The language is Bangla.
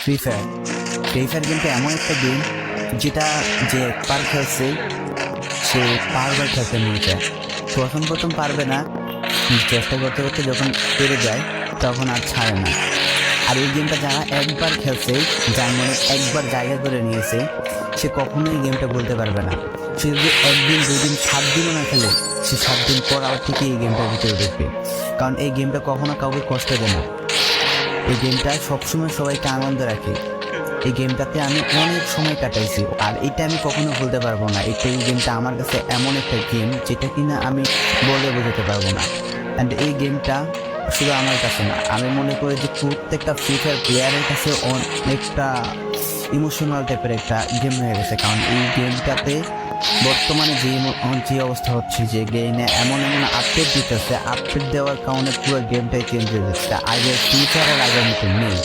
Free fire. ফ্রি ফায়ার গেমটা এমন একটা গেম যেটা যে একবার খেলছে সে বারবার খেলতে নিয়ে যায়। প্রথম পারবে না, চেষ্টা করতে করতে যখন পেরে যায় তখন আর ছাড়ে না। আর এই গেমটা যারা একবার খেলছে, যার মনে একবার জায়গা করে নিয়েছে, সে কখনোই গেমটা বলতে পারবে না। সে যদি একদিন 2 দিন 7 দিনও না খেলে, সে 7 দিন পর আবার ঠিকই এই গেমটার ভিতরে ঢুকবে। কারণ এই গেমটা কখনো কাউকে কষ্ট দেয় না। এই গেমটা সবসময় সবাইকে আনন্দ রাখে। এই গেমটাতে আমি অনেক সময় কাটাইছি, আর এটা আমি কখনো ভুলতে পারবো না। এই গেমটা আমার কাছে এমন একটা গেম যেটা কিনা আমি বলে বোঝাতে পারবো না। অ্যান্ড এই গেমটা শুধু আমার কাছে না, আমি মনে করি যে প্রত্যেকটা ফ্রি ফায়ার প্লেয়ারের কাছে অনেকটা ইমোশনাল টাইপের একটা গেম হয়ে গেছে। কারণ এই গেমটাতে বর্তমানে যে অবস্থা হচ্ছে, যে গেমে এমন আপডেট দিতেছে, আপডেট দেওয়ার কারণে পুরো গেমটাই চেঞ্জ হয়ে যাচ্ছে। আগের ফ্রি ফায়ারের আগের মতো নেই।